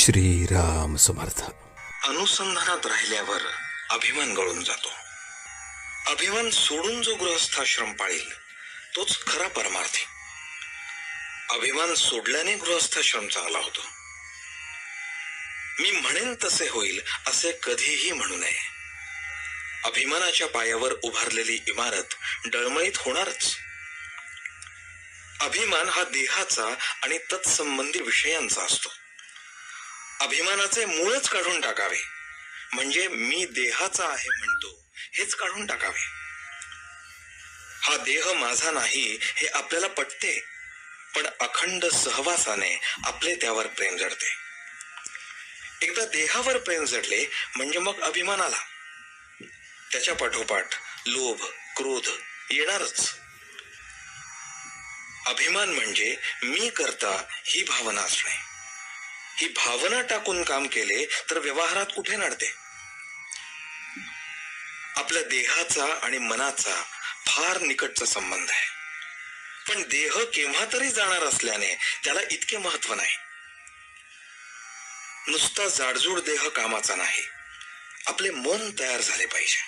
श्रीराम समर्थ. अनुसंधानात राहिल्यावर अभिमान गळून जातो. अभिमान सोडून जो गृहस्थाश्रम पाळील तोच खरा परमार्थी. अभिमान सोडल्याने गृहस्थाश्रम चांगला होतो. मी म्हणेन तसे होईल असे कधीही म्हणू नये. अभिमानाच्या पायावर उभारलेली इमारत डळमळीत होणारच. अभिमान हा देहाचा आणि तत्संबंधी विषयांचा असतो. अभिमानाचे मूळच काढून टाकावे, म्हणजे मी देहाचा आहे म्हणतो हेच काढून टाकावे. हा देह माझा नाही हे आपल्याला पटते, पण अखंड सहवासाने आपले त्यावर प्रेम जडते. एकदा देहावर प्रेम जडले म्हणजे मग अभिमान आला. त्याच्या पाठोपाठ लोभ, क्रोध येणारच. अभिमान म्हणजे मी करता ही भावना असणे. ही भावना टाकून काम केले तर व्यवहारात कुठे नडते. आपल्या देहाचा आणि मनाचा फार निकटचा संबंध आहे, पण देह केव्हा तरी जाणार असल्याने त्याला इतके महत्व नाही. नुसता जाडजूड देह कामाचा नाही, आपले मन तयार झाले पाहिजे.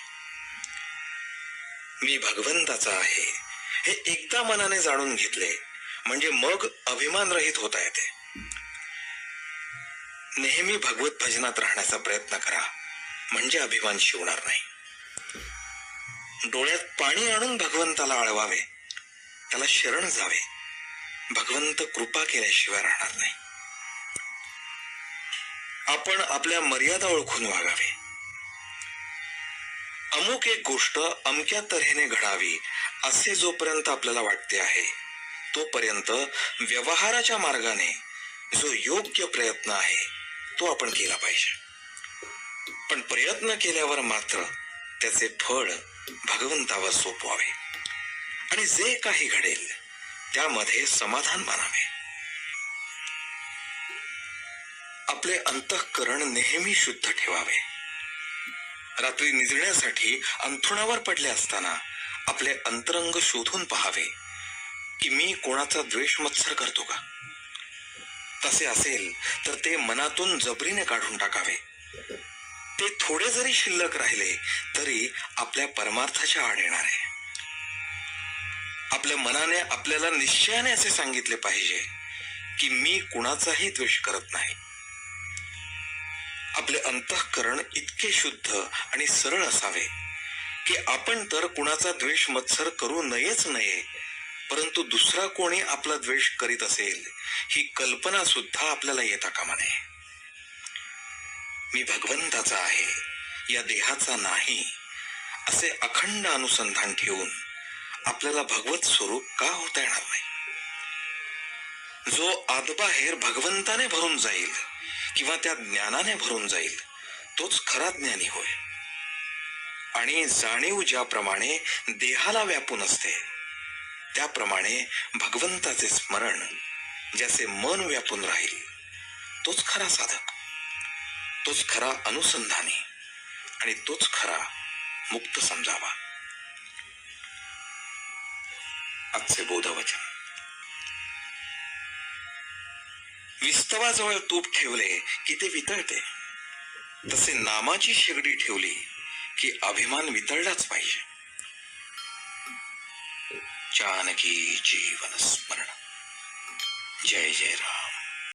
मी भगवंताचा आहे हे एकदा मनाने जाणून घेतले म्हणजे मग अभिमान रहित होता येते. नेहमी भगवत भजनात राहण्याचा प्रयत्न करा, म्हणजे अभिमान शिवणार नाही. डोळ्यात पाणी आणून भगवंताला आळवावे, त्याला शरण जावे. भगवंत कृपा केल्याशिवाय राहणार नाही. आपण आपल्या मर्यादा ओळखून वागावे. अमुक एक गोष्ट अमक्या तऱ्हेने घडावी असे जोपर्यंत आपल्याला वाटते आहे तोपर्यंत व्यवहाराच्या मार्गाने जो योग्य प्रयत्न आहे तो आपण केला पाहिजे. पण प्रयत्न केल्यावर मात्र त्याचे फळ भगवंतावर सोपवावे आणि जे काही घडेल त्यामध्ये समाधान मानावे. आपले अंतःकरण नेहमी शुद्ध ठेवावे. रात्री निजण्यासाठी अंथरुणावर पडले असताना आपले अंतरंग शोधून पहावे की मी कोणाचा द्वेष मत्सर करतो का. तसे असेल तर ते मनातून जबरीने काढून टाकावे. ते थोडे जरी शिल्लक राहिले तरी आपल्या परमार्थाच्या आड येणार आहे. आपल्या मनाने आपल्याला निश्चयाने असे सांगितले पाहिजे की मी कुणाचाही द्वेष करत नाही. आपले अंतःकरण इतके शुद्ध आणि सरळ असावे की आपण तर कुणाचा द्वेष मत्सर करू नयेच नये, परंतु दुसरा कोणी आपला द्वेष करीत असेल ही कल्पना सुद्धा आपल्याला येता कामा नये. मी भगवंताचा आहे या देहाचा नाही असे अखंड अनुसंधान ठेवून आपल्याला भगवत स्वरूप का होता येणार नाही. जो आतबाहेर भगवंताने भरून जाईल किंवा त्या ज्ञानाने भरून जाईल तोच खरा ज्ञानी होय. आणि जाणीव ज्याप्रमाणे देहाला व्यापून असते त्याप्रमाणे भगवंताचे स्मरण ज्याचे मन व्यापून राहील तोच खरा साधक, तोच खरा अनुसंधानी आणि तोच खरा मुक्त समजावा. आजचे बोधवचन. विस्तवाजवळ तूप ठेवले की ते वितळते, तसे नामाची शेगडी ठेवली की अभिमान वितळलाच पाहिजे. जानकी जीवन स्मरण. जय जय राम.